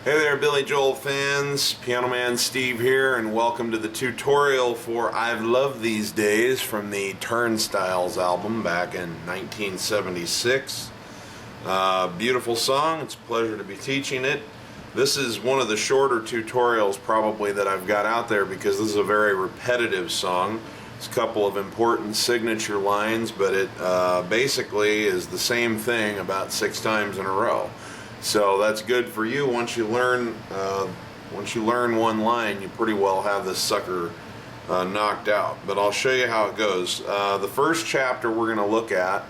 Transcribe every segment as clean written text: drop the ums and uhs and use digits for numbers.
Hey there, Billy Joel fans. Piano Man Steve here, and welcome to the tutorial for I've Loved These Days from the Turnstiles album back in 1976. Beautiful song. It's a pleasure to be teaching it. This is one of the shorter tutorials probably that I've got out there because this is a very repetitive song. It's a couple of important signature lines, but it basically is the same thing about 6 times in a row. So that's good for you. Once you learn one line, you pretty well have this sucker knocked out. But I'll show you how it goes. The first chapter we're going to look at,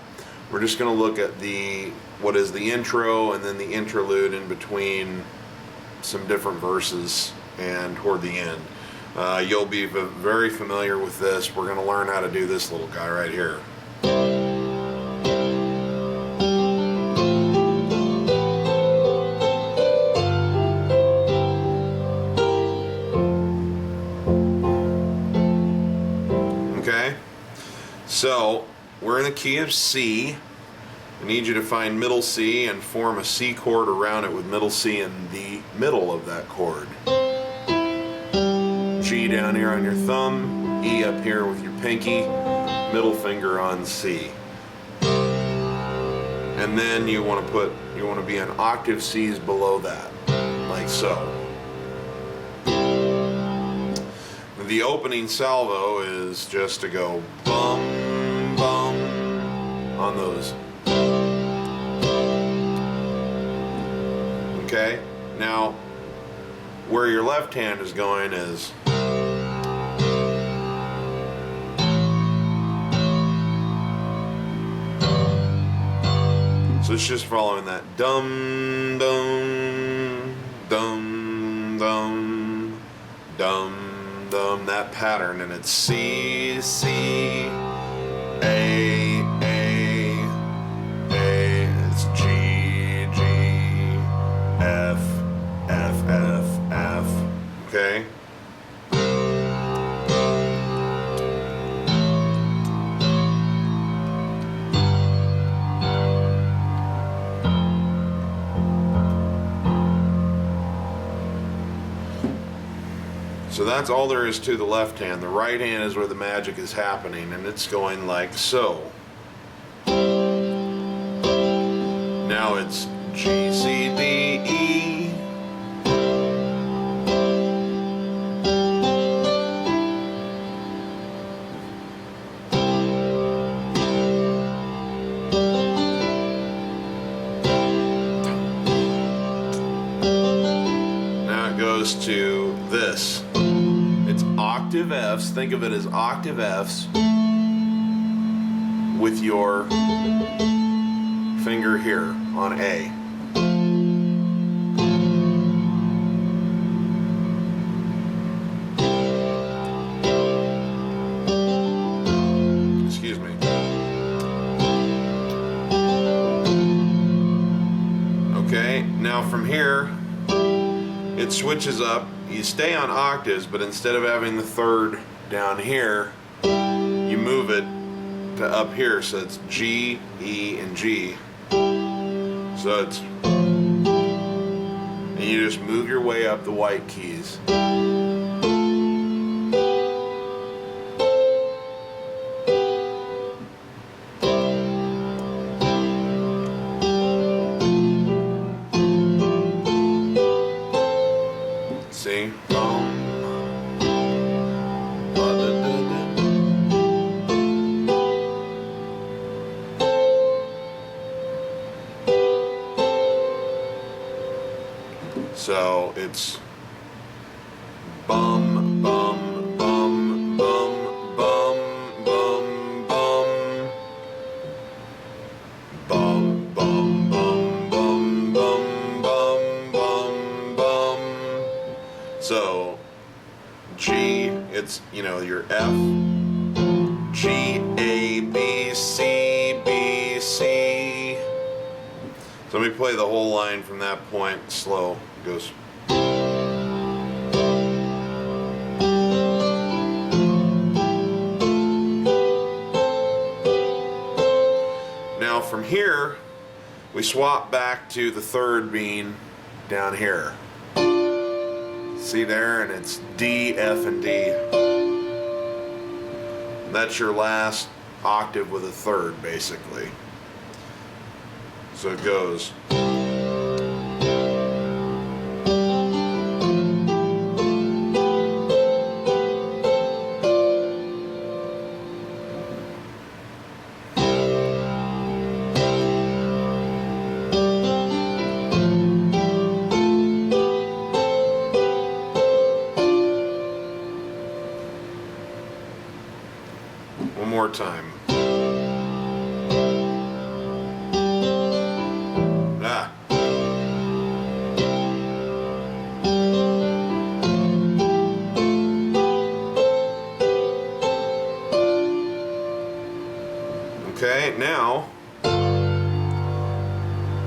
we're just going to look at what is the intro and then the interlude in between some different verses and toward the end. You'll be very familiar with this. We're going to learn how to do this little guy right here. Okay, so we're in the key of C. I need you to find middle C and form a C chord around it with middle C in the middle of that chord. G down here on your thumb, E up here with your pinky, middle finger on C. And then you want to be an octave C's below that, like so. The opening salvo is just to go bum, bum on those. Okay, now where your left hand is going is so it's just following that dum, dum, dum, dum, dum, dum, that pattern, and it's C, C, A, it's G, G, F, F, F, F, okay? So that's all there is to the left hand. The right hand is where the magic is happening, and it's going like so. Now it's G, C, D, E. Now it goes to this. It's octave Fs. Think of it as octave Fs with your finger here on A. Excuse me. Okay, now from here it switches up. You stay on octaves, but instead of having the third down here, you move it to up here, so it's G, E, and G. So it's, and you just move your way up the white keys. See? So it's bum, bum, bum, bum, bum, bum, bum, bum, bum, bum, bum, bum, bum, bum, bum. So G, it's, you know, your F, G, A, B, C, B, C. So let me play the whole line from that point slow. It goes. Now from here, we swap back to the third being down here. See there, and it's D, F, and D. That's your last octave with a third, basically. So it goes. One more time. Ah. Okay, now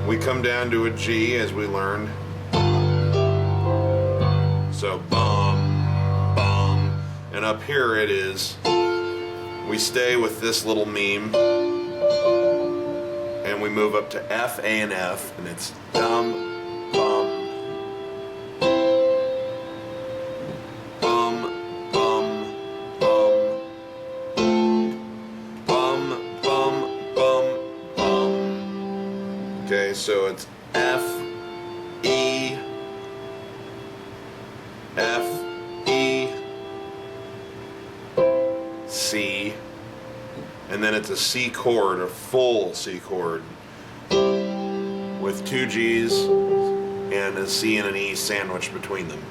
we come down to a G as we learned. So bum, bum, and up here it is. We stay with this little meme, and we move up to F, A, and F, and it's dum, bum, bum, bum, bum, bum, bum, bum, bum. Okay, so it's F, E, F, E, C, and then it's a C chord, a full C chord, with two G's and a C and an E sandwiched between them.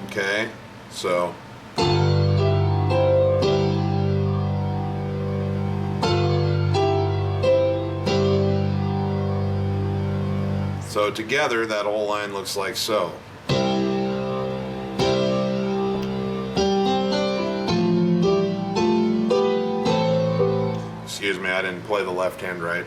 Okay, so together, that whole line looks like so. Excuse me, I didn't play the left hand right.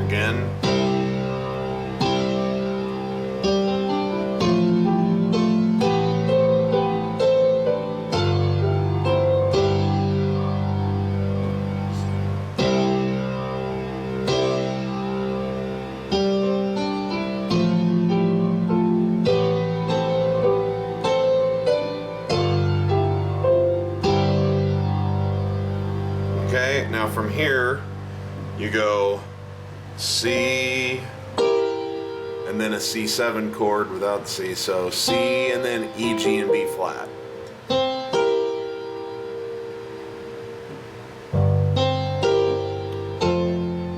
Again. Okay, now from here you go C and then a C7 chord without the C, so C and then E, G, and B flat.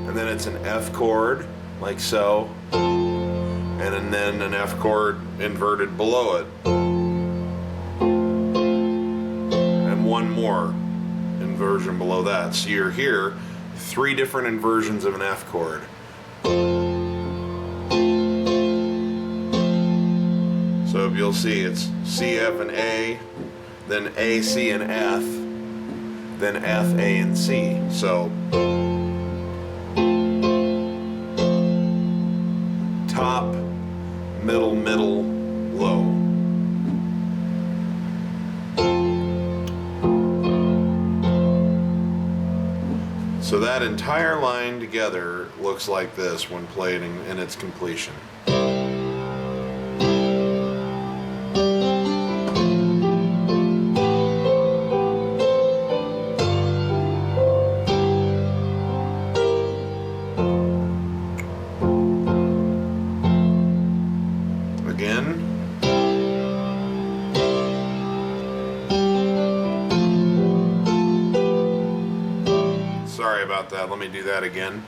And then it's an F chord like so, and then an F chord inverted below it, and one more inversion below that. So you're here, three different inversions of an F chord. So you'll see it's C, F, and A, then A, C, and F, then F, A, and C. So top, middle, middle, low. So that entire line together looks like this when played in its completion. Again. Sorry about that, let me do that again.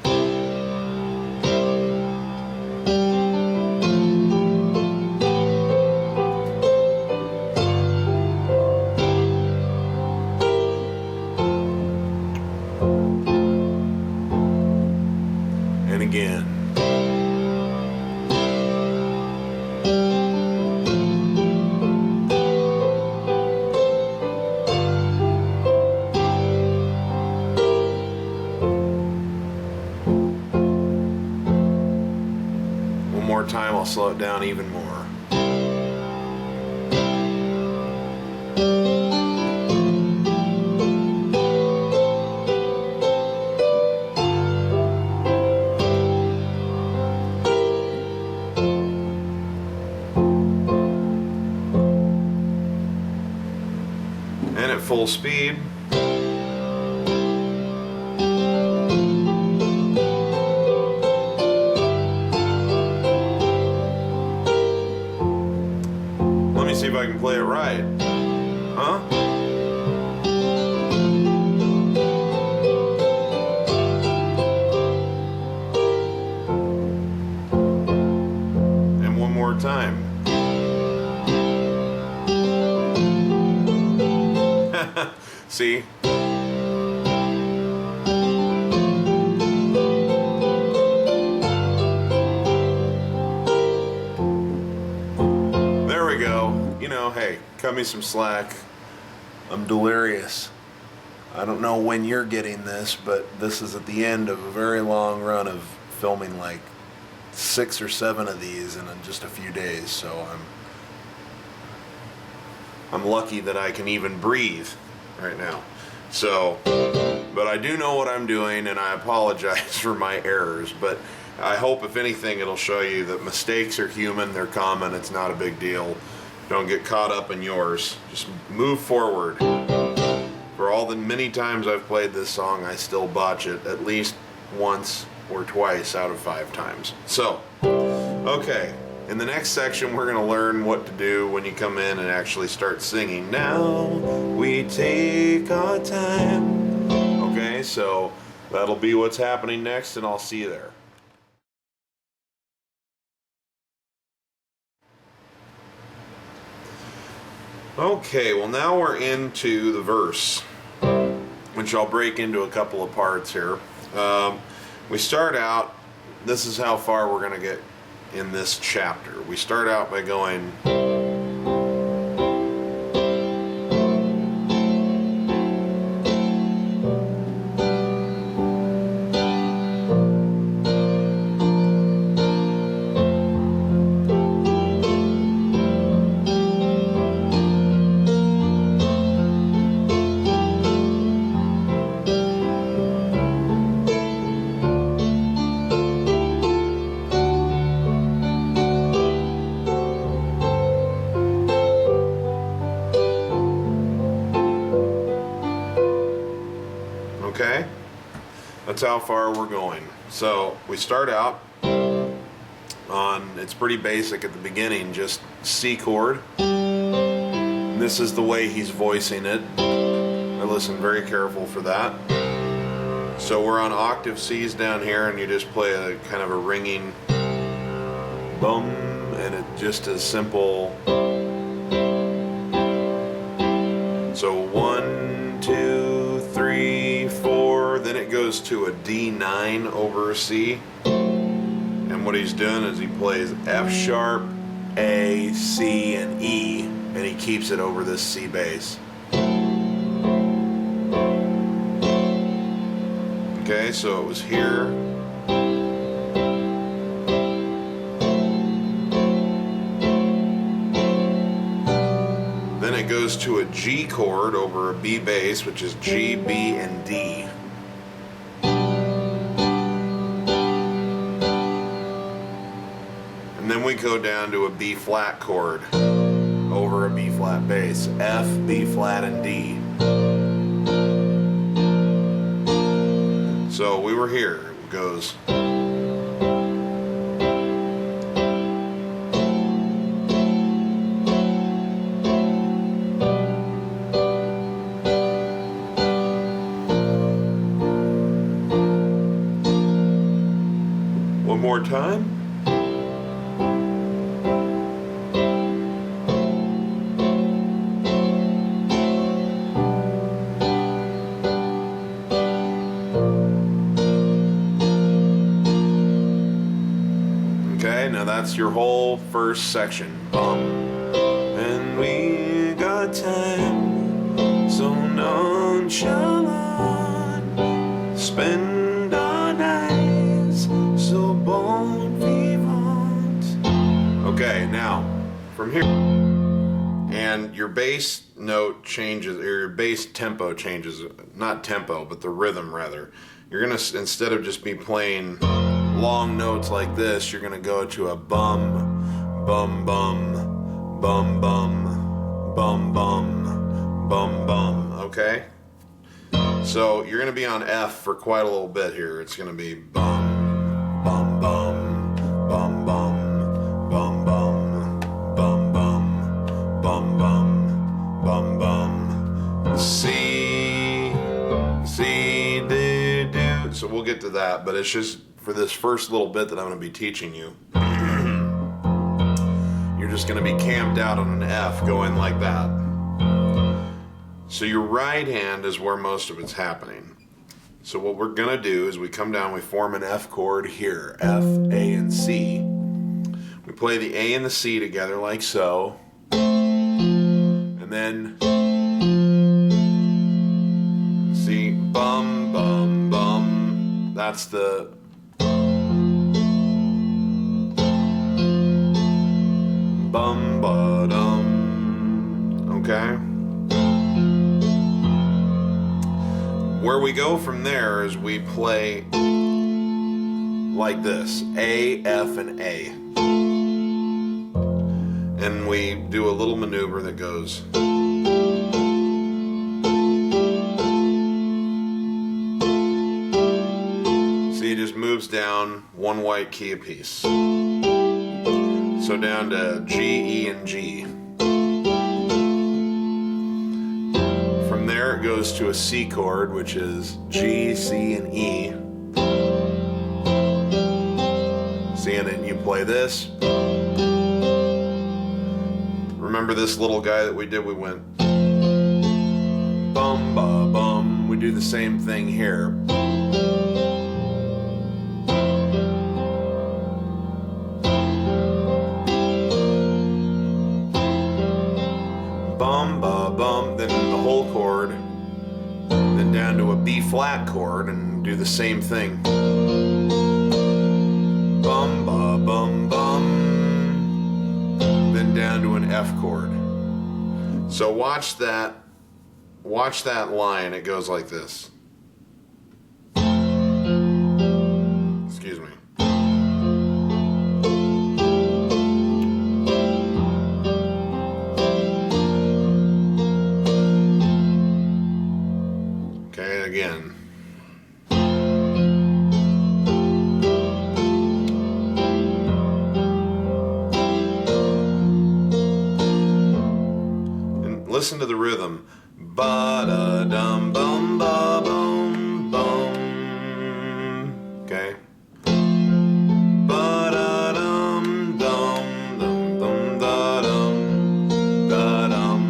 And again. slow it down even more. And at full speed. Let me see if I can play it right. Huh? And one more time. See? There we go. You know, hey, cut me some slack. I'm delirious. I don't know when you're getting this, but this is at the end of a very long run of filming like 6 or 7 of these in just a few days, so I'm lucky that I can even breathe right now. So, but I do know what I'm doing, and I apologize for my errors, but I hope if anything it'll show you that mistakes are human, they're common, it's not a big deal. Don't get caught up in yours. Just move forward. For all the many times I've played this song, I still botch it at least once or twice out of 5 times. So, okay. In the next section, we're going to learn what to do when you come in and actually start singing. Now we take our time. Okay, so that'll be what's happening next, and I'll see you there. Okay, well now we're into the verse, which I'll break into a couple of parts here. We start out, this is how far we're going to get in this chapter. We start out by going okay? That's how far we're going. So we start out on, it's pretty basic at the beginning, just C chord. And this is the way he's voicing it. I listen very careful for that. So we're on octave C's down here, and you just play a kind of a ringing bum, and it just is simple. So 1, 2, 3, 4, then it goes to a D9 over a C. And what he's doing is he plays F sharp, A, C, and E, and he keeps it over this C bass. Okay, so it was here. Then it goes to a G chord over a B bass, which is G, B, and D. And then we go down to a B flat chord over a B flat bass. F, B flat, and D. So we were here. It goes. One more time. Okay, now that's your whole first section. And we got time, so nonchalant, spend our nights so bon vivant. from here. And your bass note changes, or your bass tempo changes, not tempo, but the rhythm rather. You're gonna, instead of just be playing long notes like this, you're gonna go to a bum, bum, bum, bum, bum, bum, bum, bum, bum, okay? So you're gonna be on F for quite a little bit here. It's gonna be bum, bum, bum, bum, bum, bum, bum, bum, bum, bum, bum, bum, bum, C, C, do, do. So we'll get to that, but it's just for this first little bit that I'm gonna be teaching you. You're just gonna be camped out on an F going like that. So your right hand is where most of it's happening. So what we're gonna do is we come down, we form an F chord here, F, A, and C. We play the A and the C together like so. And then, see, bum, bum, bum. That's the bum, ba, dum, okay? Where we go from there is we play like this, A, F, and A. And we do a little maneuver that goes. See, it just moves down one white key apiece. So down to G, E, and G. From there it goes to a C chord, which is G, C, and E. See, and then you play this. Remember this little guy that we did? We went bum, ba, bum. We do the same thing here. Bum, ba, bum, then the whole chord, then down to a B flat chord and do the same thing. Bum, ba, bum, bum, then down to an F chord. So watch that line, it goes like this. Excuse me. Again. And listen to the rhythm. Ba-da-dum, bum, ba-bum, bum. Okay? Ba-da-dum, dum, dum, dum, da-dum, da-dum.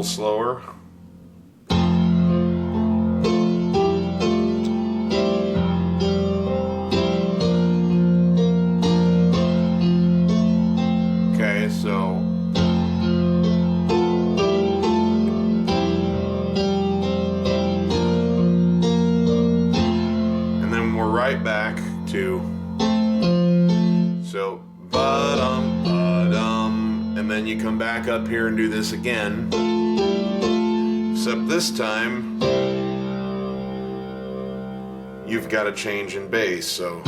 Slower. Okay, so and then we're right back to so ba-dum, ba-dum, and then you come back up here and do this again. Except this time, you've got a change in bass, so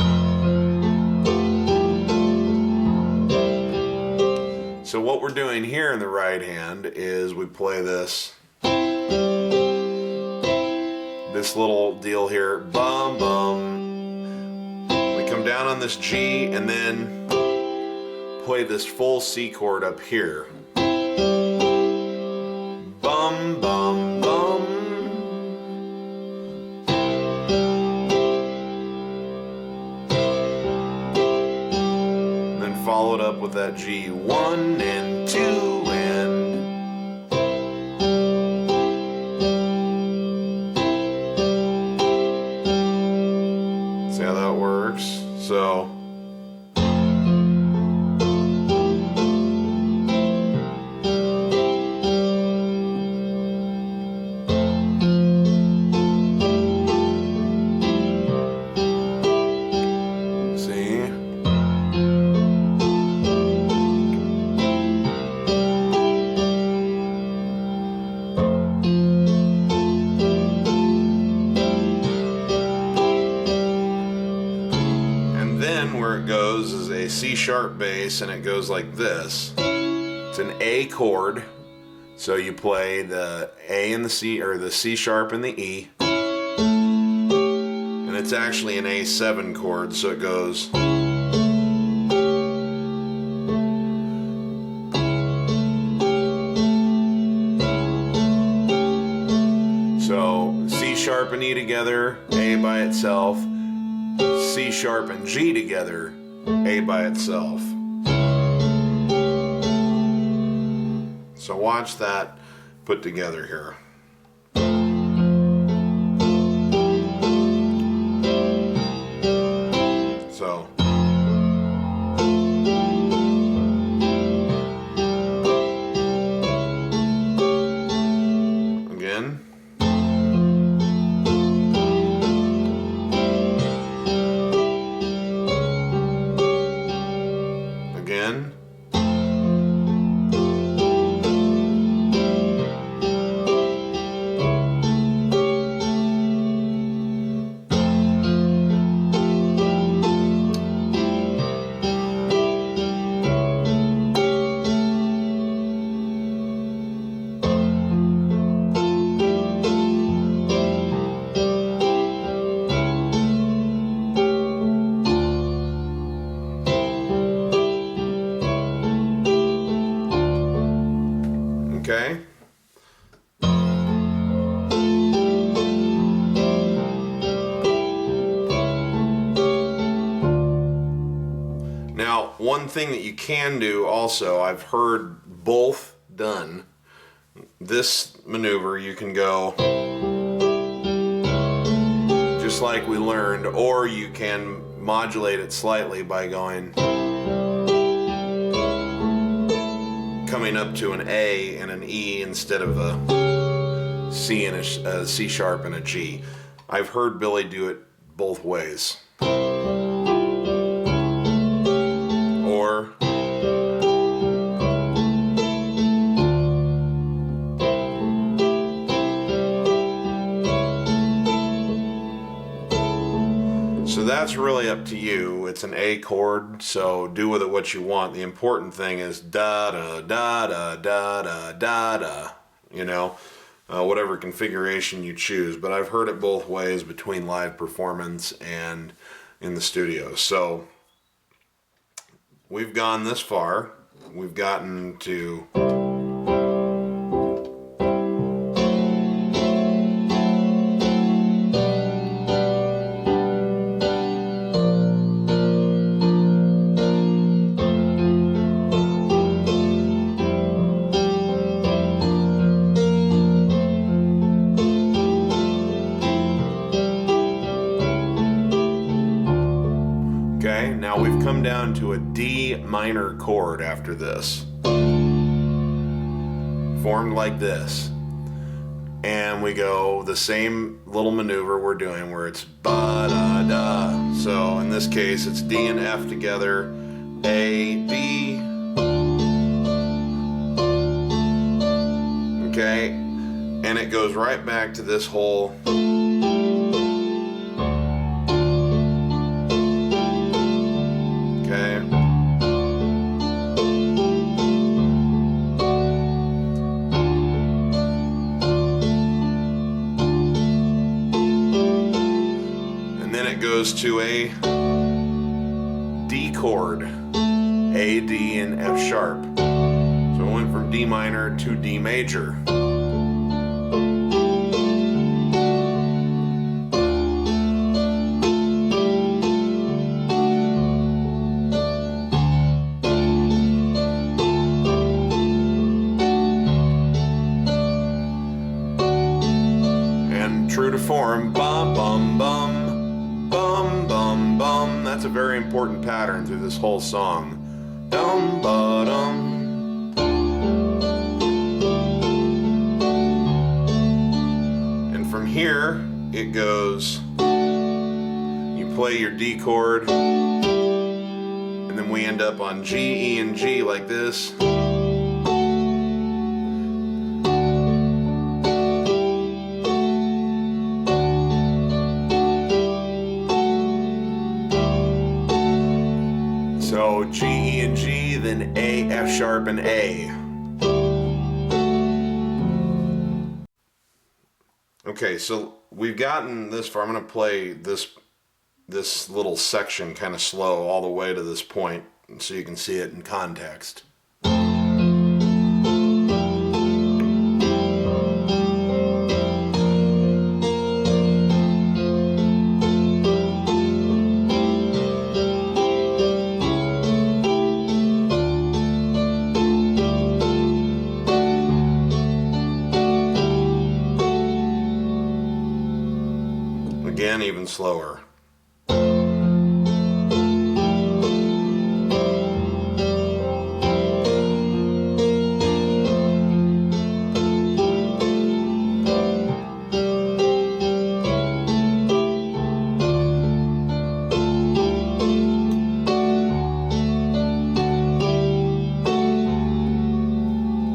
what we're doing here in the right hand is we play this little deal here, bum, bum. We come down on this G and then play this full C chord up here. Bum, bum, bum. Then followed up with that G, 1 and 2 and see how that works? So sharp bass, and it goes like this. It's an A chord, so you play the A and the C, or the C sharp and the E, and it's actually an A7 chord, so it goes. So C sharp and E together, A by itself, C sharp and G together, A by itself. So watch that put together here. So again. Again. Okay. Now, one thing that you can do also, I've heard both done. This maneuver, you can go just like we learned, or you can modulate it slightly by going, coming up to an A and an E instead of a C and a C sharp and a G. I've heard Billy do it both ways. Or so that's really up to you. It's an A chord, so do with it what you want. The important thing is da da da da da da da da, you know, whatever configuration you choose. But I've heard it both ways between live performance and in the studio. So we've gone this far. We've gotten to okay, now we've come down to a D minor chord after this. Formed like this. And we go the same little maneuver we're doing where it's ba-da-da. So in this case it's D and F together, A, B. Okay, and it goes right back to this whole goes to a D chord, A, D, and F sharp. So it went from D minor to D major. And true to form, bum, bum, bum. Bum, bum, bum. That's a very important pattern through this whole song. Dum, ba, dum. And from here, it goes, you play your D chord, and then we end up on G, E, and G like this. So G, sharp, and A. Okay, so we've gotten this far. I'm going to play this little section kind of slow all the way to this point so you can see it in context. Again, even slower.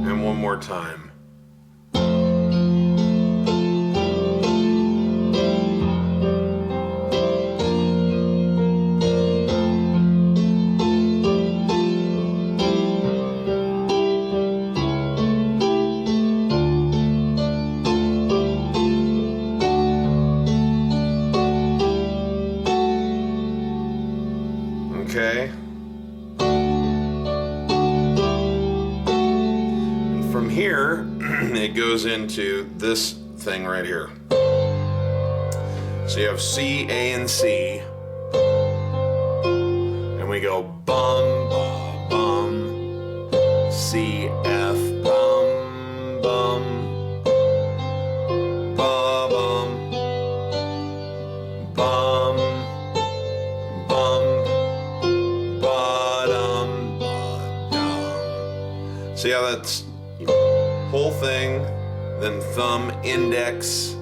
And one more time. Okay. And from here, it goes into this thing right here. So you have C, A, and C. And we go bum, ba, bum, C, F, bum, bum, ba, bum, bum, bum. See how that's whole thing, then thumb, index,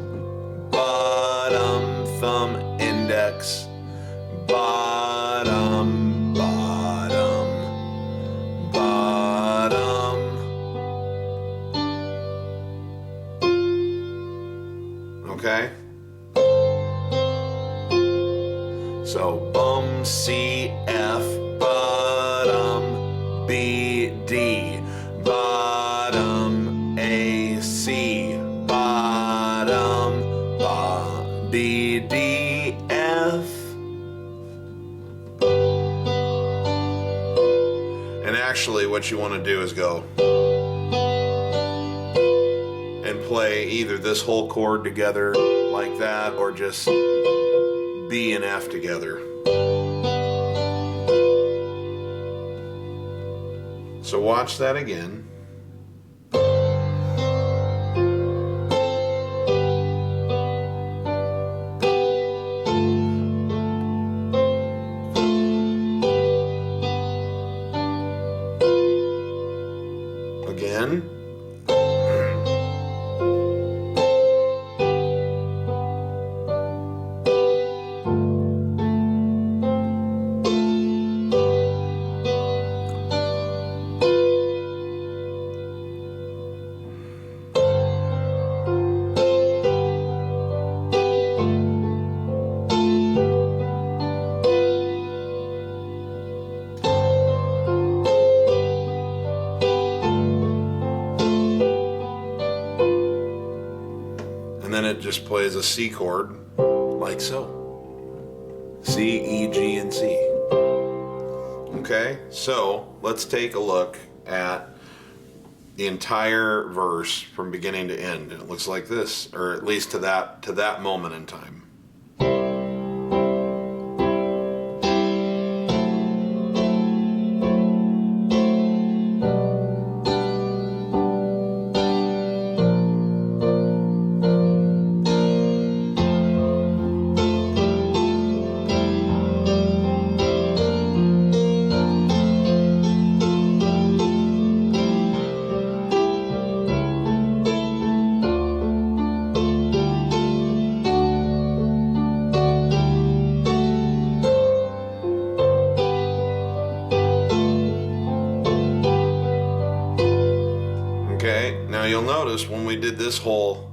bottom, thumb, index, bottom, bottom, bottom. Okay? So bum, C, F, bottom, B, D. Bottom, A, C, bottom, B, D, F. And actually what you want to do is go and play either this whole chord together like that or just B and F together. So watch that again. Again. And then it just plays a C chord like so. C, E, G, and C. Okay, so let's take a look at the entire verse from beginning to end. And it looks like this, or at least to that moment in time. Okay, now you'll notice when we did this whole,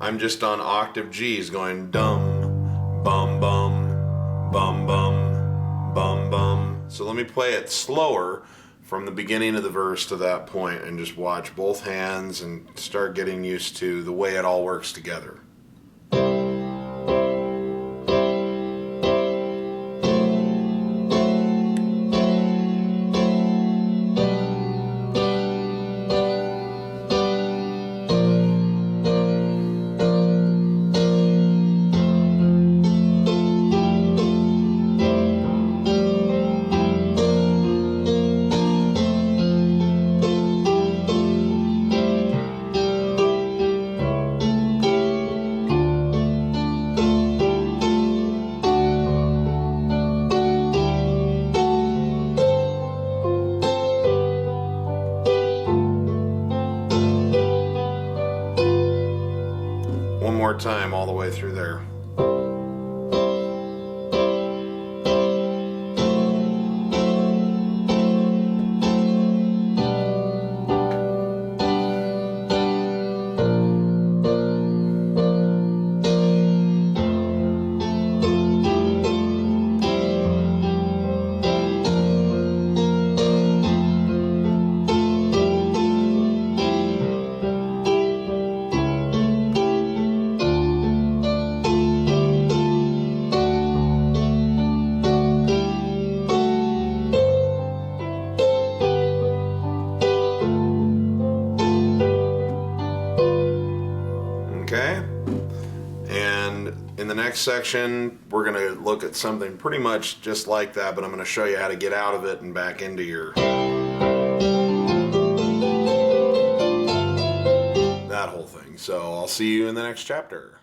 I'm just on octave G's going dum, bum, bum, bum, bum, bum, bum. So let me play it slower from the beginning of the verse to that point and just watch both hands and start getting used to the way it all works together. One more time all the way through there. Okay? And in the next section, we're going to look at something pretty much just like that, but I'm going to show you how to get out of it and back into your... that whole thing. So I'll see you in the next chapter.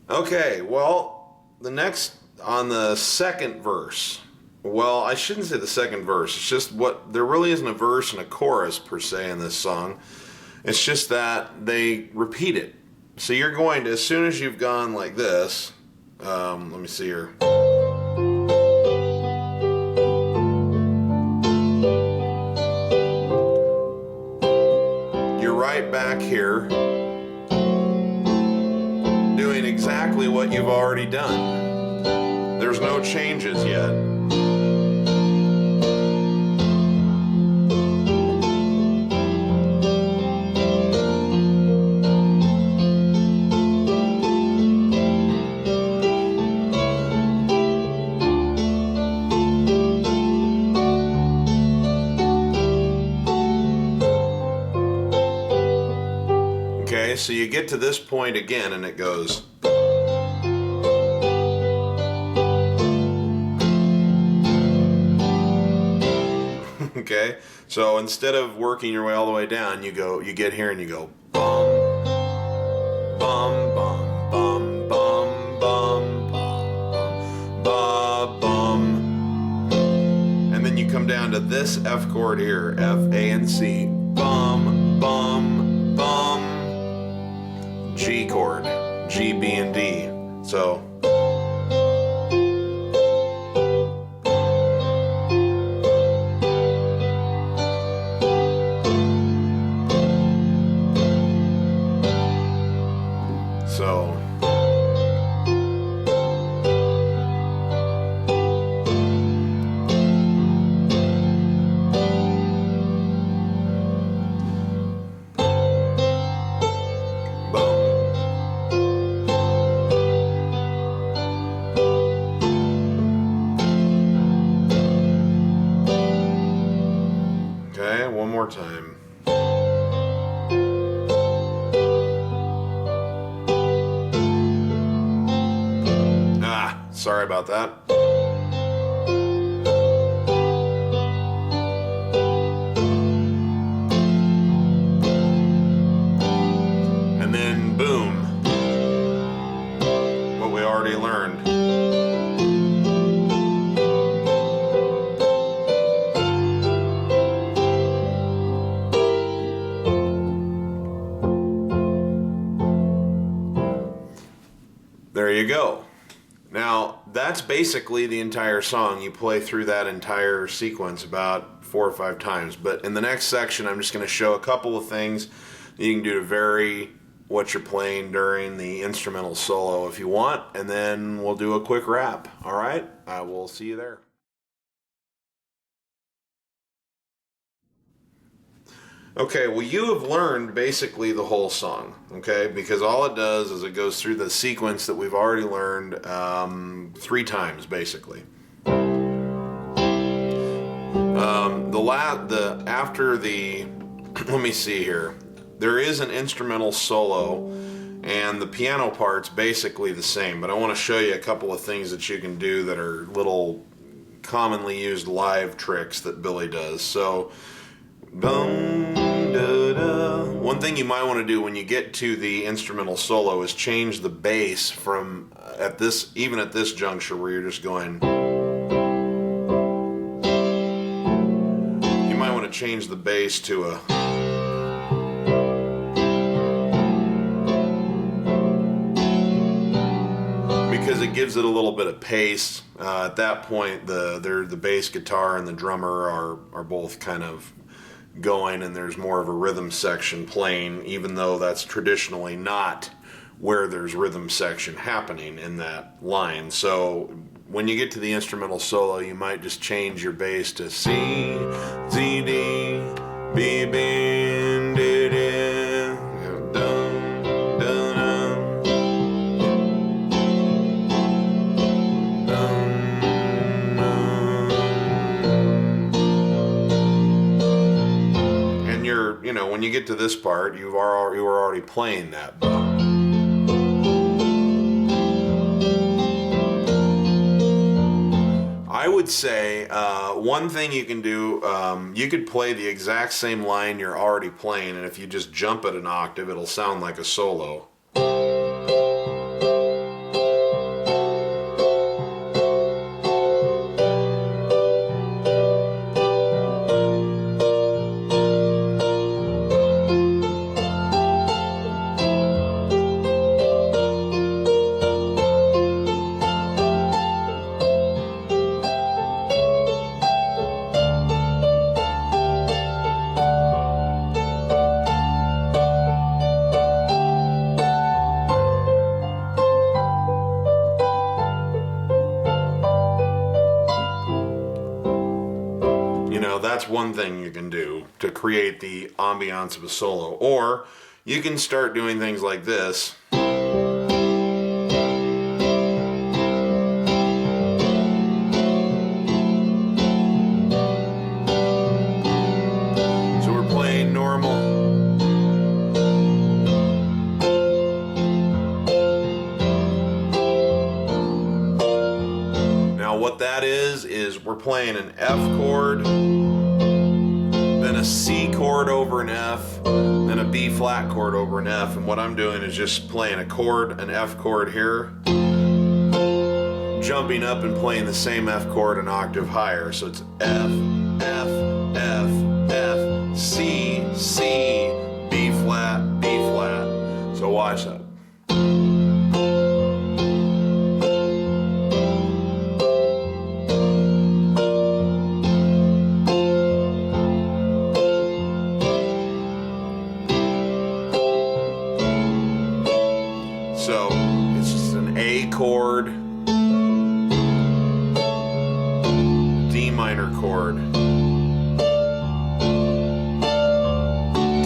Okay, well, the next, on the second verse... Well, I shouldn't say the second verse. It's just there really isn't a verse and a chorus per se in this song. It's just that they repeat it. So you're going to, as soon as you've gone like this, let me see here. You're right back here doing exactly what you've already done. There's no changes yet. Okay, so you get to this point again and it goes. Okay, so instead of working your way all the way down, you get here and you go bum, bum, bum, bum, bum, bum, bum, bum, bum, and then you come down to this F chord here, F, A, and C, bum, bum, bum, G chord, G, B, and D. So. Okay, one more time. Sorry about that. And then boom. What we already learned. There you go. Now, that's basically the entire song. You play through that entire sequence about 4 or 5 times. But in the next section, I'm just going to show a couple of things that you can do to vary what you're playing during the instrumental solo if you want, and then we'll do a quick wrap. All right? I will see you there. Okay, well, you have learned basically the whole song, okay? Because all it does is it goes through the sequence that we've already learned 3 times, basically. Let me see here. There is an instrumental solo, and the piano part's basically the same, but I want to show you a couple of things that you can do that are little commonly used live tricks that Billy does. So, boom, da, da. One thing you might want to do when you get to the instrumental solo is change the bass from even at this juncture where you're just going. You might want to change the bass to a. Because it gives it a little bit of pace. At that point, the bass guitar and the drummer are both kind of going, and there's more of a rhythm section playing, even though that's traditionally not where there's rhythm section happening in that line. So when you get to the instrumental solo, you might just change your bass to C, Z, D, B, B, D, D, dun, dun, dun, dun, and when you get to this part, you were already playing that. I would say one thing you can do, you could play the exact same line you're already playing, and if you just jump it an octave, it'll sound like a solo. That's one thing you can do to create the ambiance of a solo. Or you can start doing things like this. So we're playing normal. Now what that is we're playing an F chord, then a C chord over an F, then a B flat chord over an F, and what I'm doing is just playing an F chord here, jumping up and playing the same F chord an octave higher, so it's F, F, F, F, C, C, B flat, B flat. So watch that. So it's just an A chord, D minor chord,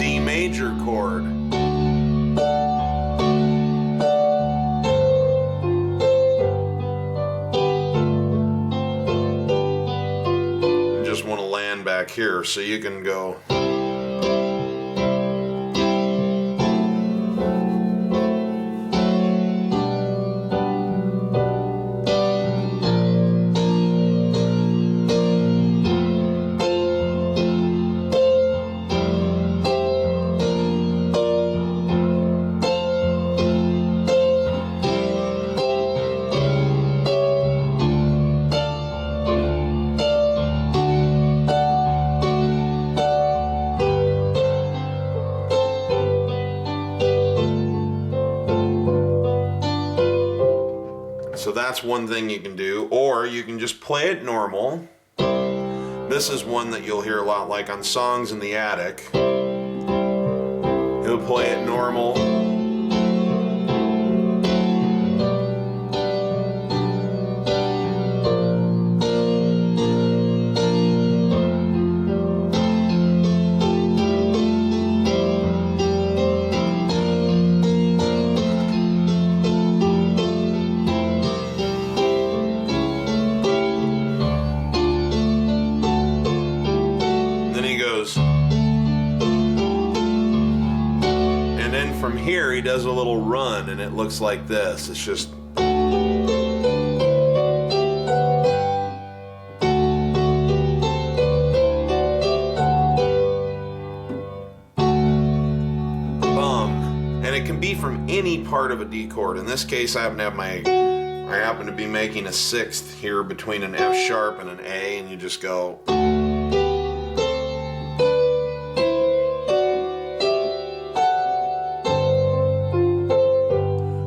D major chord, and just want to land back here, so you can go. So that's one thing you can do, or you can just play it normal. This is one that you'll hear a lot, like on Songs in the Attic. He'll play it normal, here he does a little run and it looks like this. It's just and it can be from any part of a D chord. In this case, I happen to be making a sixth here between an F sharp and an A, and you just go.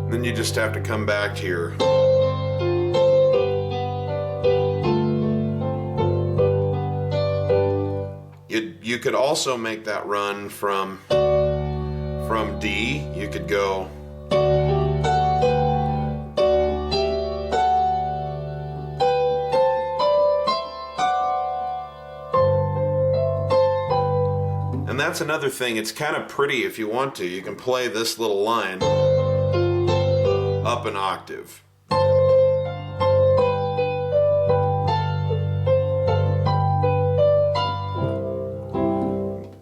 And then you just have to come back here. You could also make that run from D. You could go and that's another thing. It's kind of pretty if you want to. You can play this little line up an octave.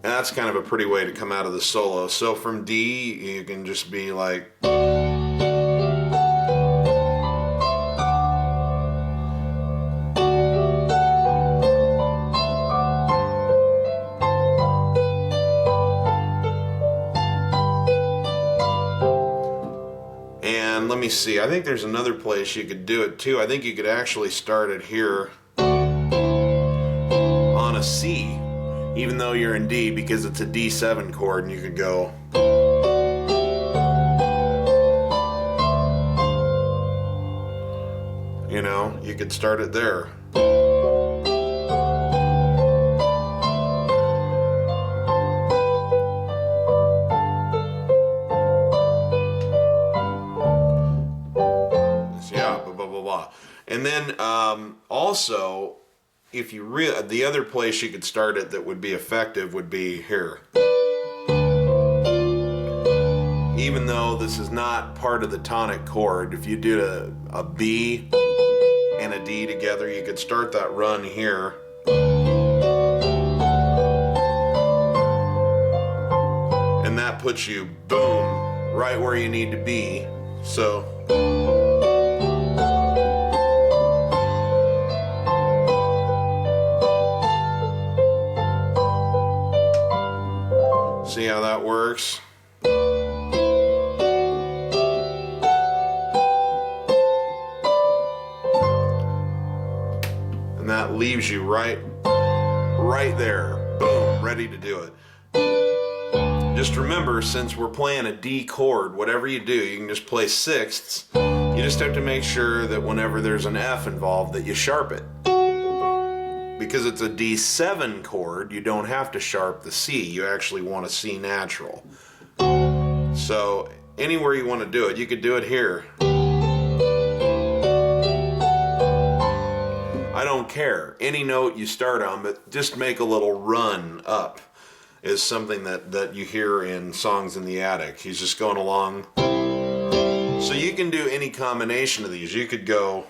That's kind of a pretty way to come out of the solo. So from D, you can just be like. And let me see, I think there's another place you could do it too. I think you could actually start it here on a C. Even though you're in D, because it's a D7 chord, and you could go. You know, you could start it there. Yeah, blah, blah, blah, blah. And then also, if you the other place you could start it that would be effective would be here. Even though this is not part of the tonic chord, if you did a B and a D together, you could start that run here. And that puts you, boom, right where you need to be. So. See how that works? And that leaves you right there. Boom, ready to do it. Just remember, since we're playing a D chord, whatever you do, you can just play sixths. You just have to make sure that whenever there's an F involved that you sharp it. Because it's a D7 chord, you don't have to sharp the C. You actually want a C natural. So anywhere you want to do it, you could do it here. I don't care. Any note you start on, but just make a little run up is something that you hear in Songs in the Attic. He's just going along. So you can do any combination of these. You could go.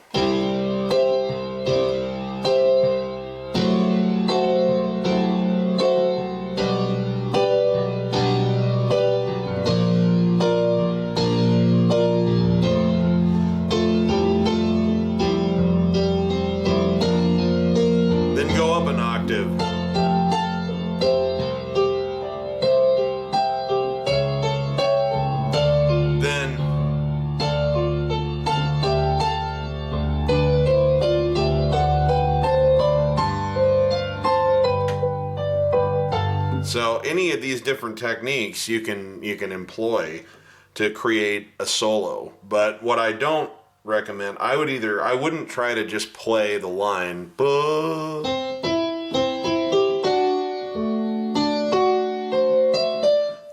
So any of these different techniques you can employ to create a solo. But what I don't recommend, I wouldn't try to just play the line.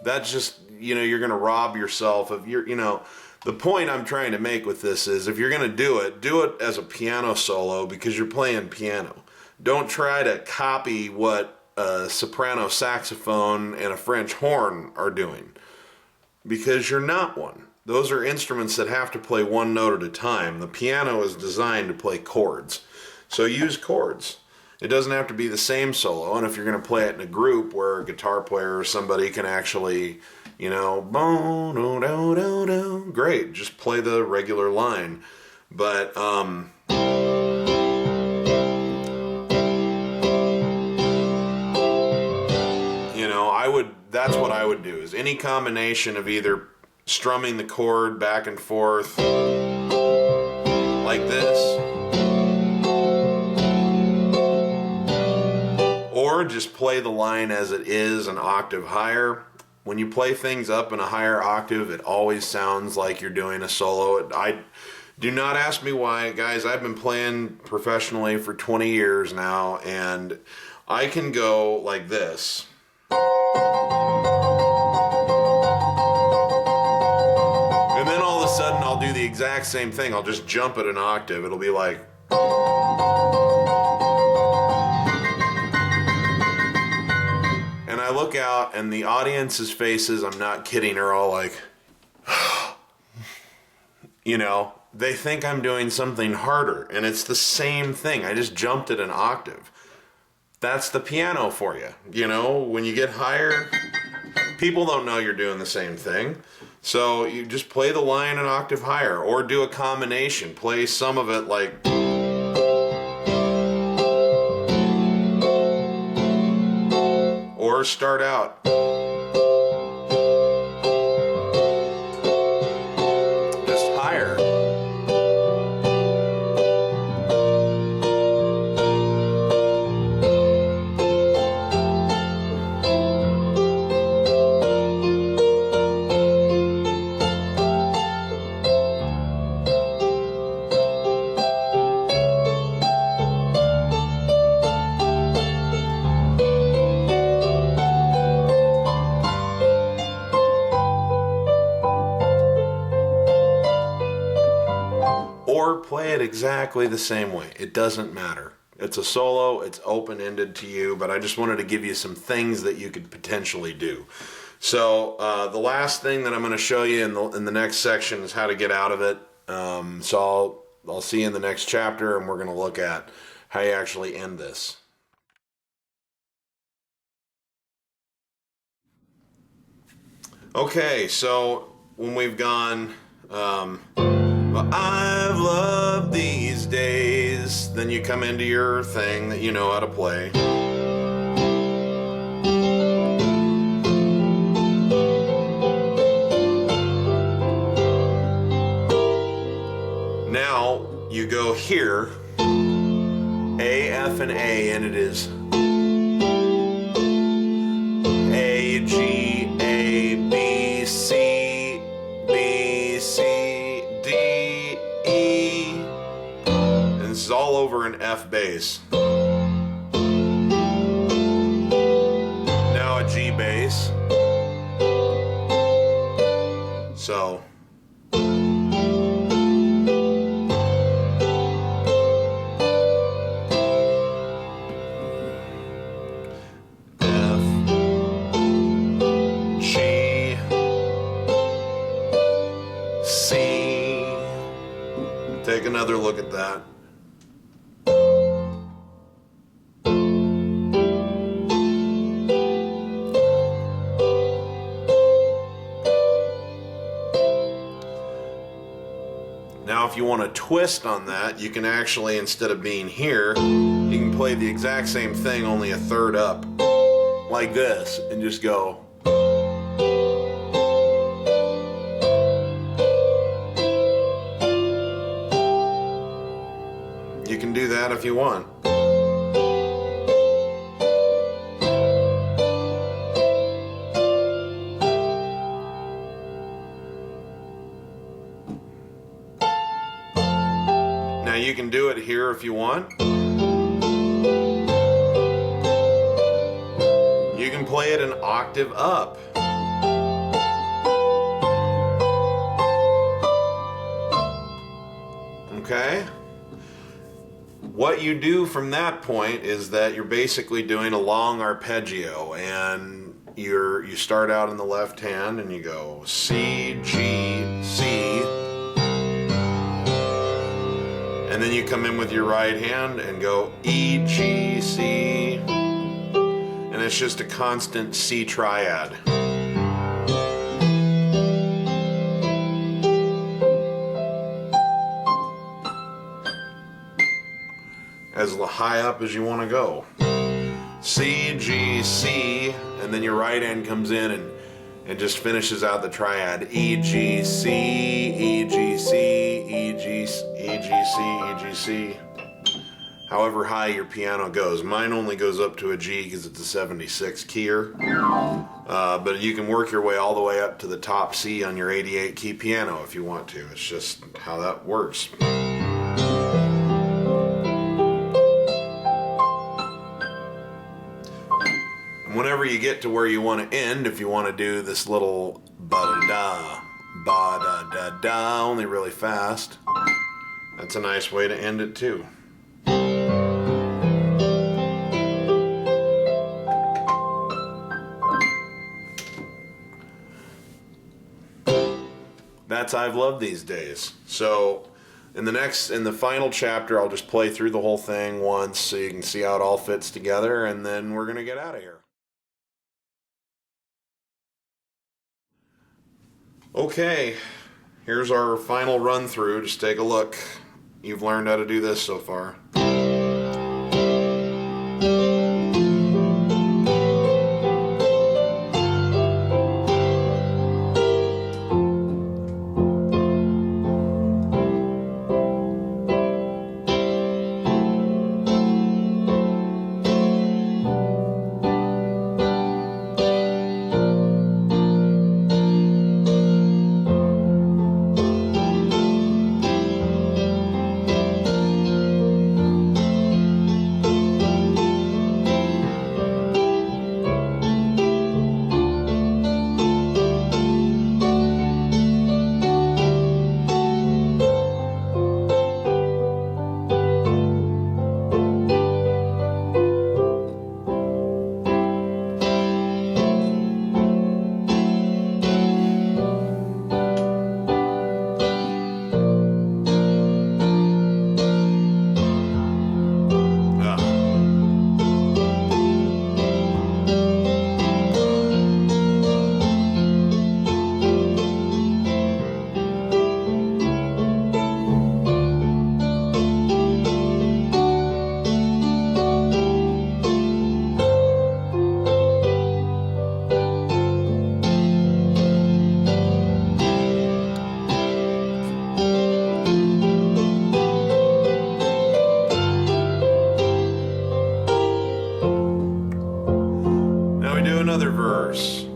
That's just, you're going to rob yourself of the point I'm trying to make with this is if you're going to do it as a piano solo because you're playing piano. Don't try to copy what a soprano saxophone and a French horn are doing, because you're not one. Those are instruments that have to play one note at a time. The piano is designed to play chords, so use chords. It doesn't have to be the same solo, and if you're going to play it in a group where a guitar player or somebody can actually boom, do, do, do, do. Great, just play the regular line. But that's what I would do, is any combination of either strumming the chord back and forth like this, or just play the line as it is an octave higher. When you play things up in a higher octave, it always sounds like you're doing a solo. Do not ask me why, guys. I've been playing professionally for 20 years now, and I can go like this. And then all of a sudden I'll do the exact same thing. I'll just jump it an octave. It'll be like... And I look out and the audience's faces, I'm not kidding, are all like... They think I'm doing something harder, and it's the same thing. I just jumped it an octave. That's the piano for you. When you get higher, people don't know you're doing the same thing. So you just play the line an octave higher, or do a combination. Play some of it like... Or start out... play it exactly the same way. It doesn't matter. It's a solo, it's open-ended to you, but I just wanted to give you some things that you could potentially do. So the last thing that I'm going to show you in the next section is how to get out of it. So I'll see you in the next chapter, and we're going to look at how you actually end this. Okay, so when we've gone... I've loved these days. Then you come into your thing that you know how to play. Now you go here, A, F, and A, and it is A, G, A, B, C, B, C, D, E, and this is all over an F bass. Now a G bass. So take another look at that. Now if you want to twist on that, you can actually, instead of being here, you can play the exact same thing, only a third up, like this, and just go. You can do that if you want. Now you can do it here if you want. You can play it an octave up. Okay? What you do from that point is that you're basically doing a long arpeggio, and you start out in the left hand and you go C, G, C, and then you come in with your right hand and go E, G, C, and it's just a constant C triad. as high up as you want to go. C, G, C, and then your right hand comes in and just finishes out the triad. E, G, C, E, G, C, E, G, E, G, C, E, G, C. However high your piano goes. Mine only goes up to a G because it's a 76 keyer. But you can work your way all the way up to the top C on your 88 key piano if you want to. It's just how that works. Whenever you get to where you want to end, if you want to do this little ba-da-da, ba-da-da-da, only really fast, that's a nice way to end it too. That's I've Loved These Days. So in the final chapter, I'll just play through the whole thing once so you can see how it all fits together, and then we're going to get out of here. Okay, here's our final run through. Just take a look. You've learned how to do this so far. Another verse.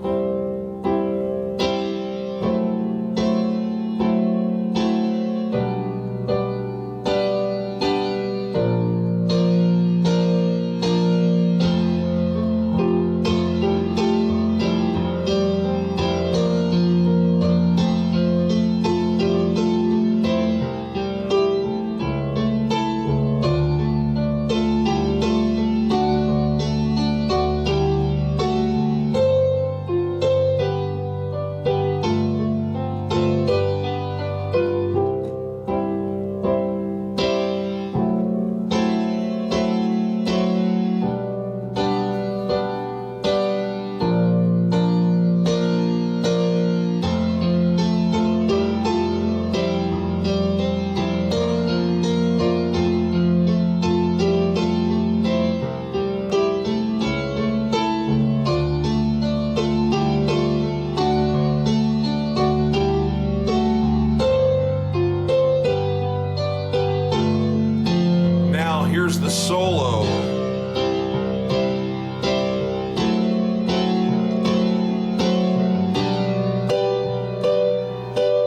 Here's the solo.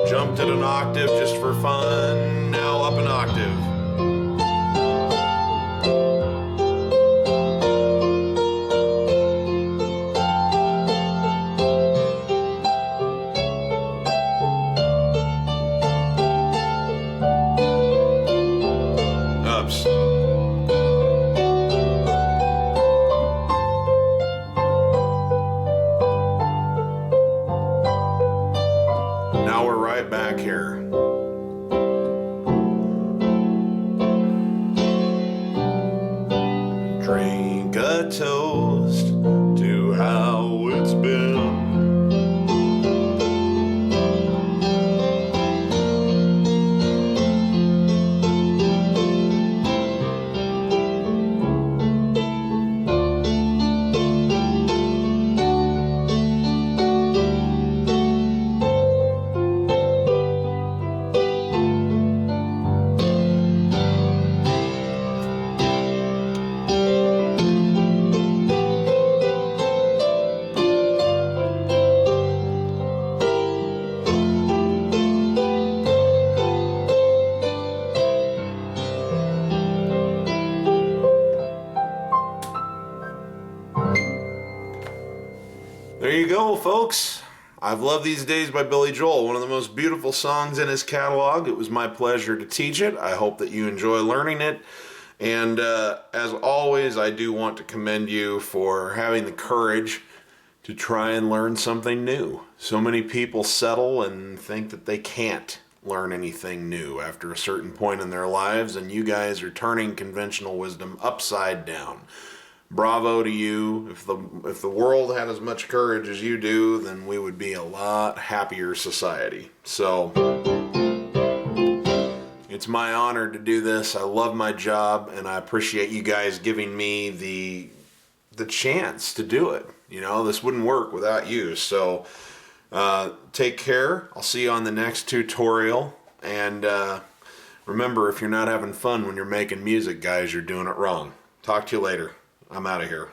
Jumped at an octave just for fun, now up an octave. Ups. Now we're right back here. Drink a toast to how it's been. you go, folks. I've Loved These Days by Billy Joel, one of the most beautiful songs in his catalog. It was my pleasure to teach it. I hope that you enjoy learning it. And as always, I do want to commend you for having the courage to try and learn something new. So many people settle and think that they can't learn anything new after a certain point in their lives, and you guys are turning conventional wisdom upside down. Bravo to you. If the world had as much courage as you do, then we would be a lot happier society. So it's my honor to do this. I love my job, and I appreciate you guys giving me the chance to do it. You know, this wouldn't work without you. So take care. I'll see you on the next tutorial. And remember, if you're not having fun when you're making music, guys, you're doing it wrong. Talk to you later. I'm out of here.